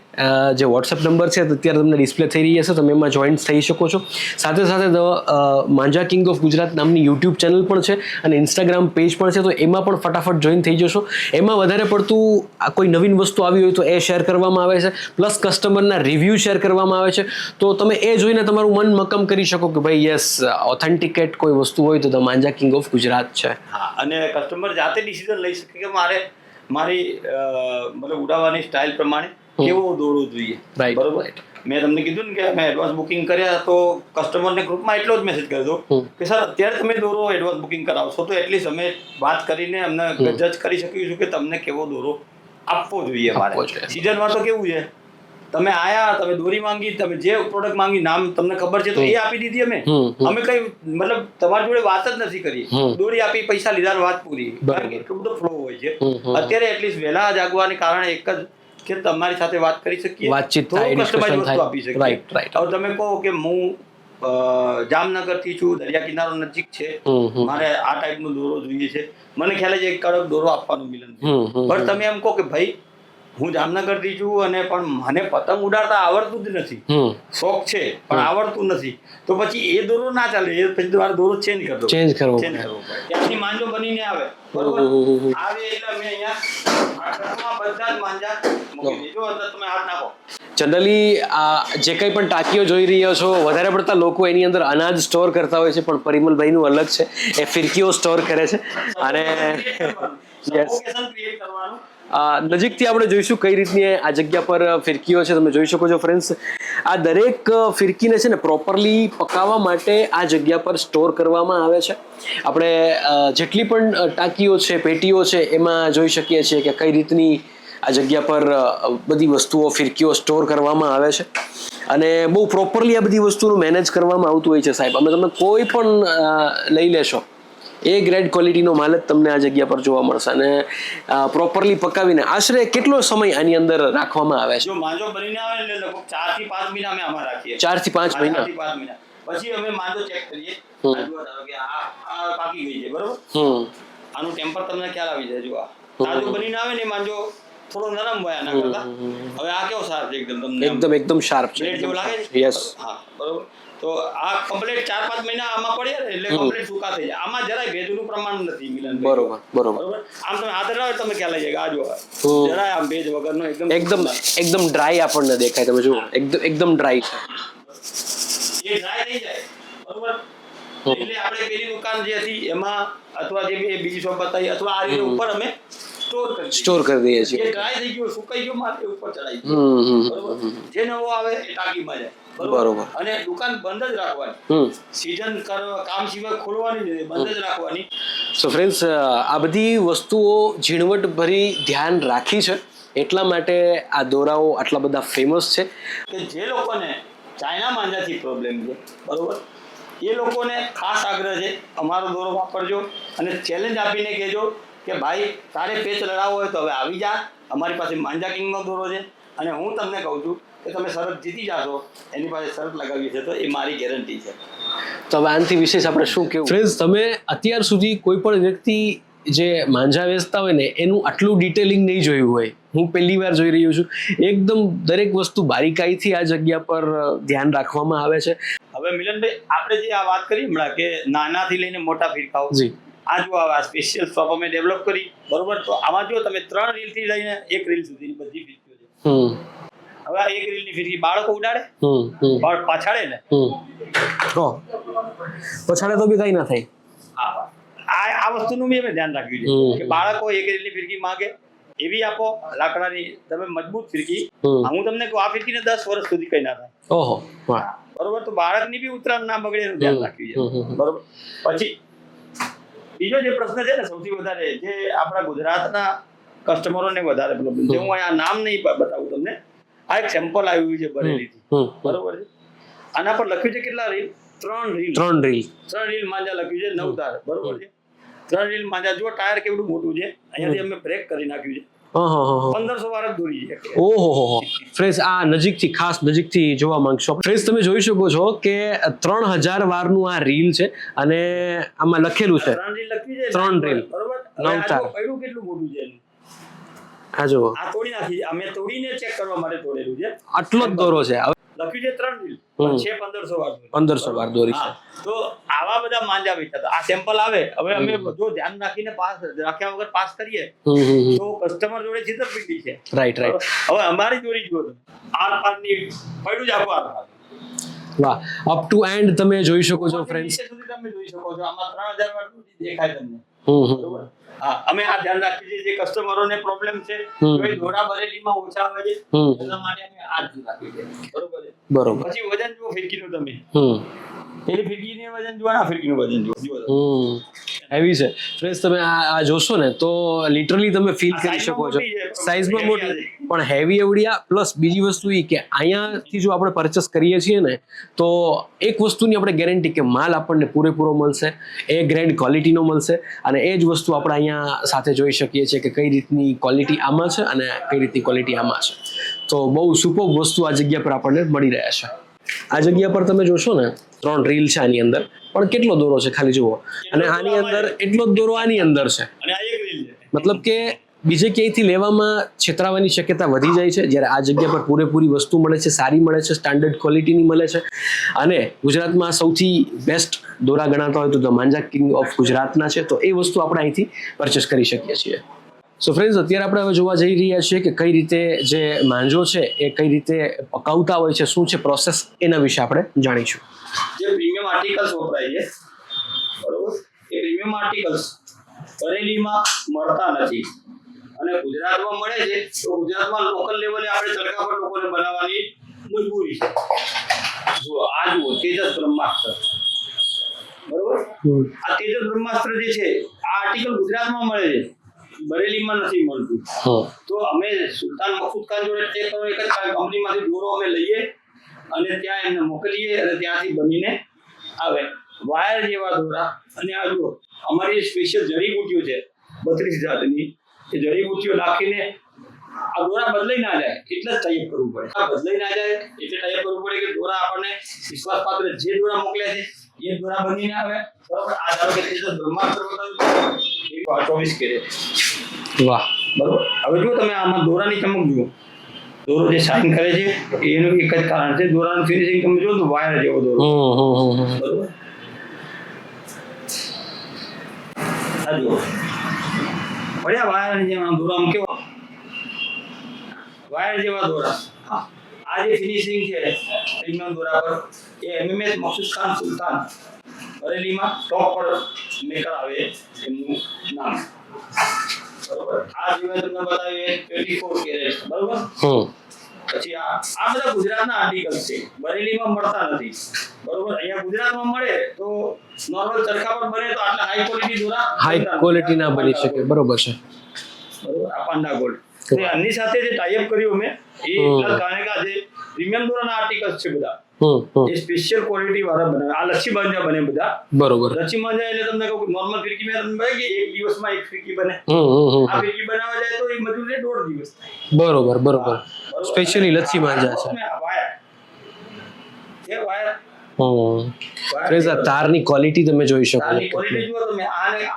Speaker 2: જે વોટ્સએપ નંબર છે અત્યારે તમને ડિસ્પ્લે થઈ રહી હશે, તમે એમાં જોઈન્ટ થઈ શકો છો. સાથે સાથે માંજા કિંગ ઓફ ગુજરાત નામની યુટ્યુબ ચેનલ પણ છે અને ઇન્સ્ટાગ્રામ પેજ પણ છે, તો એમાં પણ ફટાફટ જોઈન થઈ જશો. એમાં વધારે પડતું કોઈ નવીન વસ્તુ આવી હોય તો એ શેર કરવામાં આવે છે, પ્લસ કસ્ટમરના રિવ્યૂ શેર કરવામાં આવે છે. તો તમે એ જોઈને તમારું મન મક્કમ કરી શકો કે ભાઈ યસ, ઓથેન્ટિકેટ કોઈ વસ્તુ હોય તો ધ માંજા કિંગ ઓફ ગુજરાત છે.
Speaker 1: હા, અને કસ્ટમર જાતે ડિસિઝન લઈ શકે કે મારી મતલબ ઉડાવવાની સ્ટાઇલ પ્રમાણે કેવો દોરો જોઈએ. બરોબર. મેં તમને કીધું ને કે મેં એડવાન્સ બુકિંગ કર્યા તો કસ્ટમરને ગ્રુપમાં એટલો જ મેસેજ કરી દો કે સર અત્યારે તમે દોરો એડવાન્સ બુકિંગ કરાવશો તો એટલીસ્ટ અમે વાત કરીને અમને જજ કરી શકીશું કે તમને કેવો દોરો આપવો જોઈએ. મારે સિઝનમાં તો કેવું છે, તમે આયા, તમે દોરી માંગી, તમે જે પ્રોડક્ટ માંગી, નામ તમને ખબર છે તો એ આપી દીધી. અમે કઈ મતલબ તમારી જોડે વાત જ નથી કરી, દોરી આપી, પૈસા લીધા, વાત પૂરી. એટલું બધો ફ્લો હોય છે. અત્યારે એટલીસ્ટ વહેલા જાગવાને કારણે એક જ કે તમારી સાથે વાત કરી શકીએ,
Speaker 2: વાતચીત
Speaker 1: થાય, કસ્ટમાઇઝ વસ્તુ આપી શકીએ. હવે તમે કહો કે હું જામનગરથી છું, દરિયા કિનારો નજીક છે, મારે આ ટાઈપનો દોરો જોઈએ છે, મને ખ્યાલ છે એક કડક દોરો આપવાનું મિલન. પણ તમે એમ કહો કે ભાઈ હું જામનગરથી છું અને પણ મને પતંગ ઉડાડતા આવડતું જ નથી, શોખ છે પણ આવડતું નથી, તો પછી એ દોરો ના ચાલે. એ પછી તમારો દોરો ચેન્જ કરવો ત્યાંથી માંજો બનીને આવે. બરોબર. આવે એટલે અમે અહીંયા બધા જ માંજા મૂકી દીધો. અંદર તમે હાથ નાખો.
Speaker 2: જનરલી જે કંઈ પણ ટાંકીઓ જોઈ રહ્યા છો, વધારે પડતા લોકો એની અંદર અનાજ સ્ટોર કરતા હોય છે, પણ પરિમલભાઈનું અલગ છે, એ ફિરકીઓ સ્ટોર કરે છે. અને નજીકથી આપણે જોઈશું કઈ રીતની આ જગ્યા પર ફિરકીઓ છે. તમે જોઈ શકો છો ફ્રેન્ડ્સ, આ દરેક ફિરકીને છે ને પ્રોપરલી પકાવવા માટે આ જગ્યા પર સ્ટોર કરવામાં આવે છે. આપણે જેટલી પણ ટાંકીઓ છે, પેટીઓ છે, એમાં જોઈ શકીએ છીએ કે કઈ રીતની આ જગ્યા પર બધી વસ્તુઓ, ફિરકીઓ સ્ટોર કરવામાં આવે છે અને બહુ પ્રોપરલી આ બધી વસ્તુનું મેનેજ કરવામાં આવતું હોય છે સાહેબ. અમે તમે કોઈ પણ લઈ લેશો, એ ગ્રેડ ક્વોલિટીનો માલ જ તમને આ જગ્યા પર જોવા મળશે અને પ્રોપરલી પકાવીને આશરે કેટલો સમય આની અંદર રાખવામાં આવે છે?
Speaker 1: જો માંજો બનીને આવે એટલે લગભગ 4 થી 5 મહિના અમે આમાં રાખીએ.
Speaker 2: 4 થી 5 મહિના.
Speaker 1: 4 થી 5 મહિના પછી અમે માંજો ચેક કરીએ. આ જુઓ ધારો કે આ પાકી ગઈ છે, બરોબર. આનું ટેમ્પર તમને ખ્યાલ આવી જાય. જો આ તાજો બનીને આવે ને માંજો થોડો નરમ હોય આના કરતા. હવે આ કેવો શાર્પ છે એકદમ, તમને
Speaker 2: એકદમ શાર્પ છે.
Speaker 1: બ્લેડ જેવું લાગે છે.
Speaker 2: યસ.
Speaker 1: હા, બરોબર. તો આ કમ્પ્લીટ 4-5 મહિના આમાં પડે એટલે કમ્પ્લીટ સૂકા થઈ જાય. આમાં જરાય ભેજનું પ્રમાણ નથી મિલન.
Speaker 2: બરોબર.
Speaker 1: આમ તમે હાથ લાવો તમે ખ્યાલ આવી જાય. આ જો જરાય આમ ભેજ વગરનો
Speaker 2: એકદમ ડ્રાય આપણને દેખાય. તમે જુઓ એકદમ ડ્રાય છે.
Speaker 1: એ ડ્રાય થઈ જાય, બરોબર. એટલે આપણે પેલી દુકાન જે હતી એમાં અથવા જે બીજી શોપ બતાવી અથવા આ રીતે ઉપર અમે
Speaker 2: સ્ટોર કરી દઈએ છીએ.
Speaker 1: જે ડ્રાય થઈ ગયો, સુકાઈ ગયો માલ, એ ઉપર ચડાવી દઈએ, બરોબર. જે નવો આવે એ ટાંકીમાં જાય, બરોબર. અને દુકાન બંધ જ રાખવાની. સીઝન કામ સિવાય ખોલવાની જ બંધ જ રાખવાની.
Speaker 2: સો ફ્રેન્ડ્સ, આ બધી વસ્તુઓ ઝીણવટભરી ધ્યાન રાખી છે, એટલા માટે આ દોરાઓ આટલા બધા ફેમસ છે.
Speaker 1: કે જે લોકોને ચાઇના માંજાથી પ્રોબ્લેમ છે, બરોબર, એ લોકોને ખાસ આગ્રહ છે, અમારો દોરો વાપરજો અને ચેલેન્જ આપીને કહેજો કે ભાઈ તારે પેચ લડાવવો હોય તો હવે આવી જા, અમારી પાસે માંજા કિંગનો દોરો છે. અને હું તમને કહું છું કે તમે શરત જીતી જાશો, એની પાસે શરત લગાવી છે તો એ મારી ગેરંટી છે.
Speaker 2: તો હવે આનાથી વિશેષ આપણે શું કહેવું? ફ્રેન્ડ્સ, તમે અત્યાર સુધી કોઈ પણ વ્યક્તિ જે માંજા વેચતા હોય ને એનું આટલું ડિટેલિંગ નહીં જોયું હોય. હું પહેલી વાર જોઈ રહ્યો છું. એકદમ દરેક વસ્તુ બારીકાઈથી આ જગ્યા પર ધ્યાન રાખવામાં આવે છે.
Speaker 1: હવે મિલનભાઈ, આપણે જે આ વાત કરી હમણાં કે નાનાથી લઈને મોટા ફિરકાઓ, આ જો આ સ્પેશિયલ શોપ અમે ડેવલપ કરી, બરોબર. તો આમાં જો તમે 3 રીલથી લઈને 1 રીલ સુધીની બધી ફિરકીઓ છે. હવે આ 1 રીલની ફિરકી બાળકો ઉડાડે, પાછાડે ને,
Speaker 2: પછાડે તો બી કઈ ના થાય.
Speaker 1: આ વસ્તુનું બી અમે ધ્યાન રાખ્યું છે કે બાળકો 1 રીલની ફિરકી માંગે એવી આપો, લાકડાની તમે મજબૂત ફિરકી. હું તમને કહું, આ ફિરકીને 10 વર્ષ સુધી કઈ ના થાય.
Speaker 2: ઓહો,
Speaker 1: બરોબર. તો બાળકની બી ઉતરાણ ના બગડે એનું ધ્યાન રાખ્યું છે, બરોબર. પછી બીજો જે પ્રશ્ન છે ને સૌથી વધારે, જે આપણા ગુજરાતના કસ્ટમરોને વધારે પ્રોબ્લેમ છે, હું અહીંયા નામ નહીં બતાવું તમને. આ એક સેમ્પલ આવ્યું છે બરેલીથી, બરોબર છે. આના પર લખ્યું છે કેટલા રીલ? 3 રીલ માંજા લખ્યું છે, 9 તાર, બરોબર છે. 3 રીલ માંજા. જો ટાયર કેવડું મોટું છે, અહીંયાથી અમે બ્રેક કરી નાખ્યું છે. 1500 વાર જ દોરી છે.
Speaker 2: ઓહો ફ્રેન્ડ્સ, આ નજીકથી, ખાસ નજીકથી જોવા માંગશો. ફ્રેન્ડ્સ, તમે જોઈ શકો છો કે 3000 વારનું આ રીલ છે અને આમાં લખેલું છે
Speaker 1: 3 રીલ લખ્યું છે,
Speaker 2: 3 રીલ,
Speaker 1: બરોબર.
Speaker 2: 9 તાર.
Speaker 1: પૈડું કેટલું મોટું છે એનું?
Speaker 2: આ જો
Speaker 1: આ તોડી નાખી, અમે તોડીને ચેક કરવા માટે તોડેલું છે.
Speaker 2: આટલો જ દોરો છે.
Speaker 1: લખ્યું છે 3 રીલ, પણ છે 1500 વાર.
Speaker 2: 1500 વાર દોરી છે.
Speaker 1: તો આવા બધા માંજા વેચાતા. આ સેમ્પલ આવે, હવે અમે જો ધ્યાન રાખીને પાસ રાખ્યા વગર પાસ કરીએ તો કસ્ટમર જોડે છેતરપિંડી છે.
Speaker 2: રાઈટ.
Speaker 1: હવે અમારી દોરી જુઓ તમે, આર પારની પડ્યું જ આખું આર પાર.
Speaker 2: વાહ, અપ ટુ એન્ડ તમે જોઈ શકો છો ફ્રેન્ડ્સ.
Speaker 1: નીચે સુધી તમે જોઈ શકો છો. આમાં 3000 વાર દેખાય તમને, બરોબર. હા, અમે આ ધ્યાન રાખીએ છીએ. જે કસ્ટમરોને પ્રોબ્લેમ છે, કોઈ દોરા બરેલીમાં ઓછા આવે છે, એના માટે અમે આ જ રાખીએ છીએ, બરોબર. પછી વજન જુઓ ફિરકીનું તમે. પેલી ફિરકીનું વજન જુઓ, આ ફિરકીનું વજન જુઓ.
Speaker 2: હેવી છે ફ્રેન્ડ્સ. તમે આ જોશો ને તો લિટરલી તમે ફીલ કરી શકો છો. સાઈઝમાં મોટી પણ હેવી એવડી. પ્લસ બીજી વસ્તુ એ કે અહીંયાથી જો આપણે પરચેસ કરીએ છીએ ને તો એક વસ્તુની આપણે ગેરંટી કે માલ આપણને પૂરેપૂરો મળશે, એ ગ્રેડ ક્વોલિટીનો મળશે. અને એ જ વસ્તુ આપણે અહીંયા સાથે જોઈ શકીએ છીએ કે કઈ રીતની ક્વોલિટી આમાં છે અને કઈ રીતની ક્વોલિટી આમાં છે. તો બહુ સુપર વસ્તુ આ જગ્યા પર આપણને મળી રહ્યા છે. આ જગ્યા પર તમે જોશો ને 3 રીલ છે આની અંદર, પણ કેટલો દોરો છે ખાલી જુઓ. અને આની અંદર એટલો જ દોરો આની અંદર છે. મતલબ કે બીજે ક્યાંયથી લેવામાં છેતરાવાની શક્યતા વધી જાય છે, જ્યારે આ જગ્યા પર પૂરેપૂરી વસ્તુ મળે છે, સારી મળે છે, સ્ટાન્ડર્ડ ક્વોલિટીની મળે છે. અને ગુજરાતમાં સૌથી બેસ્ટ દોરા ગણાતા હોય તો ધ માંજા કિંગ ઓફ ગુજરાતના છે. તો એ વસ્તુ આપણે અહીંથી પરચેસ કરી શકીએ છીએ. સો ફ્રેન્ડ્સ, અત્યારે આપણે હવે જોવા જઈ રહ્યા છીએ કે કઈ રીતે જે માંજો છે એ કઈ રીતે પકાવતા હોય છે, શું છે પ્રોસેસ, એના વિશે આપણે જાણીશું.
Speaker 1: જે પ્રીમિયમ આર્ટિકલ્સ વપરાય છે, બરોબર, એ પ્રીમિયમ આર્ટિકલ્સ બરેલીમાં મળતા નથી અને ગુજરાતમાં મળે છે. તો ગુજરાતમાં લોકલ લેવલે આપણે ચરખા પર લોકોને બનાવવાની મજબૂરી છે. જો આ જુઓ તેજસ બ્રહ્માસ્ત્ર, બરોબર. આ તેજસ બ્રહ્માસ્ત્ર જે છે આ આર્ટિકલ ગુજરાતમાં મળે છે, બરેલીમાં નથી મળતું. તો અમે સુલતાન મકસૂદ ખાન જોડે ચેક કરો, એક જ કંપનીમાંથી દોરો અમે લઈએ અને ત્યાં એમને મોકલીએ અને ત્યાંથી બનીને આવે વાયર જેવા દોરા. અને આ જુઓ અમારી સ્પેશિયલ જડીબુટ્ટીઓ છે 32 જાતની, એ જડીબુટ્ટીઓ નાખીને આ દોરા બદલાઈ ના જાય એટલે જ ટાઈપ કરવું પડે. આ બદલાઈ ના જાય એટલે ટાઈપ કરવું પડે કે દોરા આપણને વિશ્વાસપાત્ર જે દોરા મોકલ્યા છે એ દોરા બનીને આવે, બરોબર. આ ધારો કે તેજસ બ્રહ્માસ્ત્ર બતાવ્યું એ 24 કેરેટ.
Speaker 2: વાહ,
Speaker 1: બરોબર. હવે જો તમે આમાં દોરાની ચમક જુઓ, દોરો જે શાઇન કરે છે એનું એક જ કારણ છે, દોરાનું ફિનિશિંગ તમે જો તો વાયર જેવો દોરો, બરોબર. આ જુઓ પડ્યા વાયર જેવા દોરા, આમ કેવો વાયર જેવા દોરા. હા, આ જે ફિનિશિંગ છે પ્રીમિયમ દોરા પર એ એમએમએસ મકસૂદ ખાન સુલતાન બરેલીમાં ટોપ પર મેકર આવે એમનું નામ, બરોબર. આ જેવા તમને બતાવીએ 24 કેરેટ, બરોબર. પછી આ બધા ગુજરાતના આર્ટિકલ છે, બરેલીમાં મળતા નથી, બરોબર. અહીંયા ગુજરાતમાં મળે તો નોર્મલ ચરખા પર બને તો આટલા હાઈ ક્વોલિટી દોરા
Speaker 2: હાઈ ક્વોલિટી ના બની શકે, બરોબર છે,
Speaker 1: બરોબર. આ પાંડા ગોલ્ડ આની સાથે જે ટાઈઅપ કર્યું મેં એ એટલા કારણે કે આ જે પ્રીમિયમ દોરાના આર્ટિકલ્સ છે બધા એ સ્પેશિયલ ક્વોલિટી વાળા બનાવે. આ લચ્છી બાંજા બને બધા, બરોબર. લચ્છી બાંજા એટલે તમને કહું નોર્મલ ફિરકી મેં તમને કહે કે એક દિવસમાં એક ફિરકી બને, આ ફિરકી બનાવવા જાય તો એ મજૂરી 1.5 દિવસ થાય,
Speaker 2: બરોબર બરોબર. સ્પેશિયલી લચ્છી બાંજા છે. વાયર તારની ક્વોલિટી તમે જોઈ શકો,
Speaker 1: તારની ક્વોલિટી જુઓ તમે.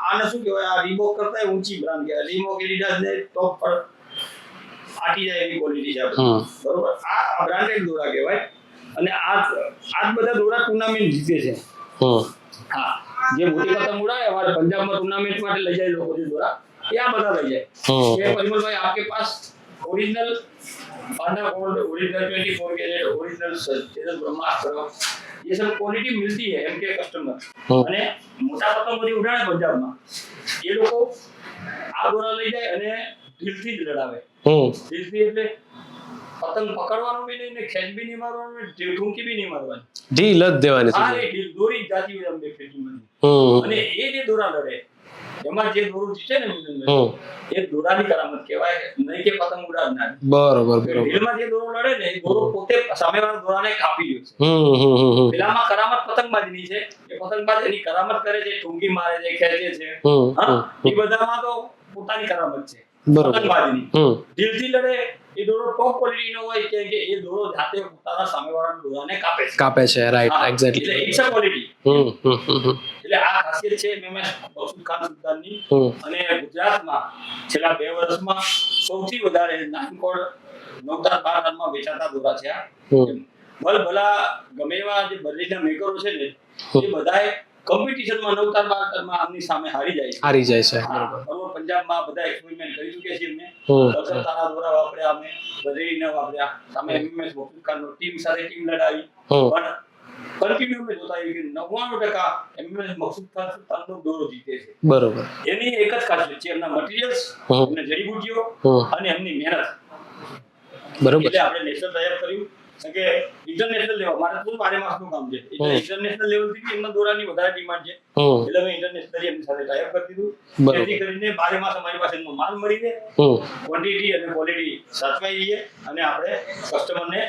Speaker 1: આને શું કહેવાય, આ રીબોક કરતા ઊંચી બ્રાન્ડ કહેવાય. રીબોક એડિડાસ ને ટોપ પર આટી જાય એવી ક્વોલિટી છે, બરોબર. આ બ્રાન્ડેડ દોરા કહેવાય. અને આ બધા દોરા ટુર્નામેન્ટ જીતે છે. હા, જે મોટી પતંગ ઉડાવે અમારે પંજાબમાં ટુર્નામેન્ટ માટે લઈ જાય લોકો જે દોરા, એ આ બધા લઈ જાય. ये परिमल भाई आपके पास ओरिजिनल पांडा गोल्ड, ओरिजिनल 24 कैरेट, ओरिजिनल तेजस ब्रह्मास्त्र, ये सब क्वालिटी मिलती है एमके कस्टमर. અને મોટા પતંગ બધી ઉડાડે પંજાબમાં એ લોકો આ દોરા લઈ જાય અને દિલથી જ લડાવે. દિલથી એટલે પતંગ પકડવાનું બી નહીં ને ખેંચ બી નહીં મારવાનું ને ઠુમકી બી નહીં મારવાની,
Speaker 2: ઢીલ જ દેવાની છે.
Speaker 1: હા, એ દોરી જાતી હોય અમને ફેંકીમાં. અને એ જે દોરા લડે એમાં જે દોરો છે ને એ દોરાની કરામત કહેવાય, નહીં કે પતંગ ઉડાડનાર.
Speaker 2: બરોબર.
Speaker 1: ઢીલમાં જે દોરો લડે ને એ દોરો પોતે સામેવાળા દોરાને કાપી દે છે. પેલામાં કરામત પતંગબાજીની છે, એ પતંગબાજ એની કરામત કરે છે, ઠુમકી મારે છે, ખેંચે છે. એ બધામાં તો પોતાની કરામત છે પતંગબાજીની. દિલથી લડે એ દોરો ટોપ ક્વોલિટીનો હોય કે એ દોરો જાતે પોતાના સામેવાળાના દોરાને કાપે છે. Right, exactly. એટલે ઇટ્સ અ ક્વોલિટી. એટલે આ ખાસિયત છે એમએમએસ મકસૂદ ખાન સુલતાનની. અને ગુજરાતમાં છેલ્લા 2 વર્ષમાં સૌથી વધારે નાનકોડ 9-12 માં વેચાતા દોરા છે આ. ભલા ગમે એવા જે બરેલીના મેકરો છે ને એ બધાએ કોમ્પિટિશનમાં 9-12 માં આમની સામે હારી જાય છે. બરોબર. પંજાબમાં બધા એક્સપેરિમેન્ટ કરી ચૂક્યા છે એમને. તારા દોરા વાપર્યા, અમે બરેલીના વાપર્યા, સામે એમએમએસ મકસૂદ ખાનનો ટીમ સાથે ટીમ લડાવી. પણ કન્ટિન્યુ મેં જોતા આવ્યું કે 99% એમએમએસ મકસૂદ ખાન સુલતાનનો દોરો જીતે છે. બરોબર. એની એક જ ખાસિયત છે એમના મટીરીયલ્સ, એમની જડીબુટ્ટીઓ અને એમની મહેનત. બરોબર. એટલે આપણે નેશનલ તૈયાર કર્યું કે ઇન્ટરનેશનલ લેવલ મારે તો 12 માસનું કામ છે, એટલે ઇન્ટરનેશનલ લેવલથી એમના દોરાની વધારે ડિમાન્ડ છે, એટલે મેં ઇન્ટરનેશનલી એમની સાથે ટાઈપ કરી દીધું, જેથી કરીને 12 માસ અમારી પાસે એનો માલ મળી રહે, ક્વોન્ટિટી અને ક્વોલિટી સાચવાઈ રહીએ અને આપણે કસ્ટમરને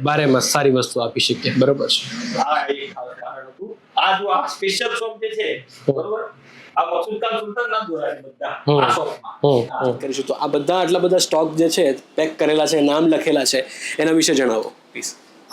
Speaker 1: 12 માસ
Speaker 2: સારી વસ્તુ આપી શકીએ. બરોબર છે.
Speaker 1: આ એક કારણ હતું. આ જો આ સ્પેશિયલ શોપ જે છે, બરોબર, આ મકસૂદ ખાન સુલતાનના દોરા છે બધા આ શોપમાં.
Speaker 2: કરીશું તો આ બધા આટલા બધા સ્ટોક જે છે પેક કરેલા છે, નામ લખેલા છે, એના વિશે જણાવો પ્લીઝ.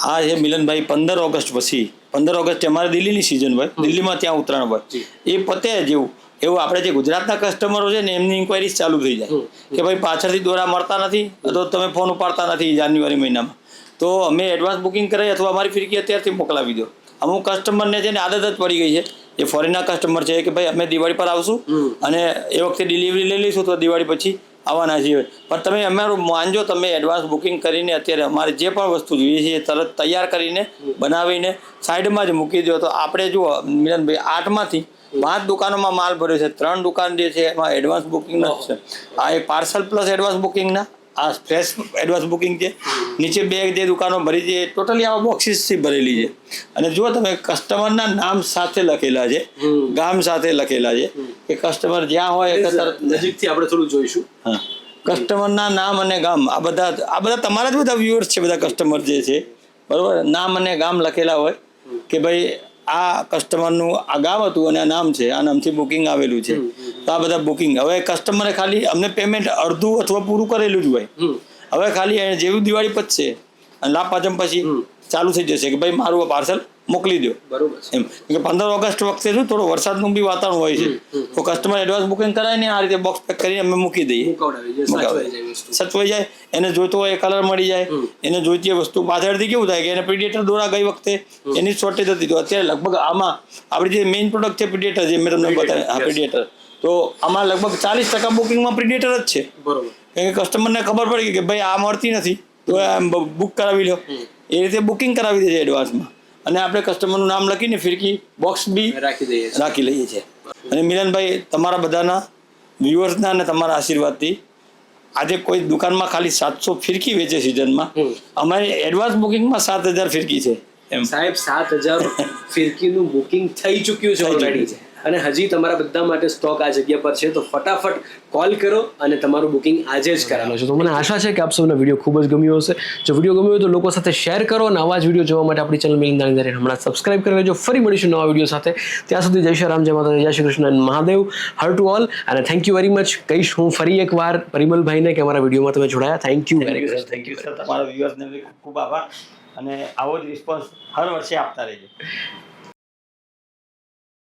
Speaker 1: આ છે મિલનભાઈ 15 ઓગસ્ટ પછી 15 ઓગસ્ટ અમારે દિલ્હીની સિઝન હોય, દિલ્હીમાં ત્યાં ઉત્તરાયણ હોય, એ પતે જેવું એવું આપણે જે ગુજરાતના કસ્ટમરો છે ને એમની ઇન્ક્વાયરીઝ ચાલુ થઈ જાય કે ભાઈ પાછળથી દોરા મળતા નથી તો તમે ફોન ઉપાડતા નથી જાન્યુઆરી મહિનામાં, તો અમે એડવાન્સ બુકિંગ કરાવી અથવા અમારી ફિરકી અત્યારથી મોકલાવી દો. અમુક કસ્ટમરને છે ને આદત જ પડી ગઈ છે, એ ફોરેનના કસ્ટમર છે કે ભાઈ અમે દિવાળી પર આવશું અને એ વખતે ડિલિવરી લઈ લઈશું તો દિવાળી પછી આવવાના છીએ. પણ તમે અમારું માનજો, તમે એડવાન્સ બુકિંગ કરીને અત્યારે અમારે જે પણ વસ્તુ જોઈએ છે એ તરત તૈયાર કરીને બનાવીને સાઈડમાં જ મૂકી દો. તો આપણે જુઓ મિલનભાઈ 8માંથી 5 દુકાનોમાં માલ ભર્યો છે, 3 દુકાન જે છે એમાં એડવાન્સ બુકિંગના છે. આ એક પાર્સલ પ્લસ એડવાન્સ બુકિંગના આ ફ્રેશ એડવાન્સ બુકિંગ છે. નીચે બે જે દુકાનો ભરી છે ટોટલી આવા બોક્સીસથી ભરેલી છે. અને જો તમે કસ્ટમરના નામ સાથે લખેલા છે, ગામ સાથે લખેલા છે કે કસ્ટમર જ્યાં હોય
Speaker 2: નજીકથી આપણે થોડું જોઈશું.
Speaker 1: હા, કસ્ટમરના નામ અને ગામ આ બધા તમારા જ બધા વ્યુઅર્સ છે, બધા કસ્ટમર જે છે બરોબર, નામ અને ગામ લખેલા હોય કે ભાઈ આ કસ્ટમરનું આ ગામ હતું અને આ નામ છે, આ નામથી બુકિંગ આવેલું છે. તો આ બધા બુકિંગ હવે કસ્ટમરે ખાલી અમને પેમેન્ટ અડધું અથવા પૂરું કરેલું જ હોય. હવે ખાલી જેવું દિવાળી પતશે અને લાભ પાંચમ પછી ચાલુ થઈ જશે કે ભાઈ મારું પાર્સલ મોકલી દો.
Speaker 2: બરોબર
Speaker 1: એમ કે 15 ઓગસ્ટ વખતે શું થોડું વરસાદનું બી વાતાવરણ હોય છે, તો કસ્ટમર એડવાન્સ બુકિંગ કરાય ને આ રીતે બોક્સ પેક કરીને અમે મૂકી દઈએ, સચવાઈ જાય. એને જોઈતો હોય એ કલર મળી જાય, એને જોઈતી વસ્તુ. પાછળથી કેવું થાય કે એને પ્રિડેટર દોરા ગઈ વખતે એની શોર્ટેજ હતી, તો અત્યારે લગભગ આમાં આપણી જે મેઇન પ્રોડક્ટ છે પ્રિડેટર, જે મેં તમને બતાવ્યું, હા પ્રિડેટર, તો આમાં લગભગ 40% બુકિંગમાં પ્રિડેટર જ છે.
Speaker 2: બરોબર,
Speaker 1: કારણ કે કસ્ટમરને ખબર પડી કે ભાઈ આ મળતી નથી તો બુક કરાવી લો, એ રીતે બુકિંગ કરાવી દે છે એડવાન્સમાં. અને આપણે કસ્ટમરનું નામ લખીને ફિરકી બોક્સ બી રાખી લઈએ છીએ. અને મિલનભાઈ, તમારા બધાના વ્યુઅર્સના અને તમારા આશીર્વાદથી આજે કોઈ દુકાનમાં ખાલી 700 ફિરકી વેચે સિઝનમાં, અમારી એડવાન્સ બુકિંગમાં 7000 ફિરકી છે. એમ
Speaker 2: સાહેબ, 7000 ફિરકીનું બુકિંગ થઈ ચૂક્યું છે ઓલરેડી, અને હજી તમારા બધા માટે સ્ટોક આ જગ્યા પર છે. તો ફટાફટ કોલ કરો અને તમારું બુકિંગ આજે જ કરાવો છો. તો મને આશા છે કે આપ સૌને વિડીયો ખૂબ જ ગમ્યો હશે. જો વિડીયો ગમ્યો હોય તો લોકો સાથે શેર કરો, અને આવા જ વિડીયો જોવા માટે આપણી ચેનલ મિલનદાની હમણાં સબસ્ક્રાઇબ કરી લેજો. ફરી મળીશું નવા વિડીયો સાથે. ત્યાં સુધી જય શ્રી રામ, જય માતા, જય શ્રી કૃષ્ણ અને મહાદેવ. હર ટુ ઓલ, અને થેન્ક યુ વેરી મચ. કહીશ હું ફરી એકવાર પરિમલભાઈને કે અમારા વિડીયોમાં તમે જોડાયા. Thank you very much.
Speaker 1: Thank you sir, તમારા વ્યુઅર્સને ખૂબ ખૂબ આભાર, અને આવો જ રિસ્પોન્સ હર વર્ષે આપતા રહેજો.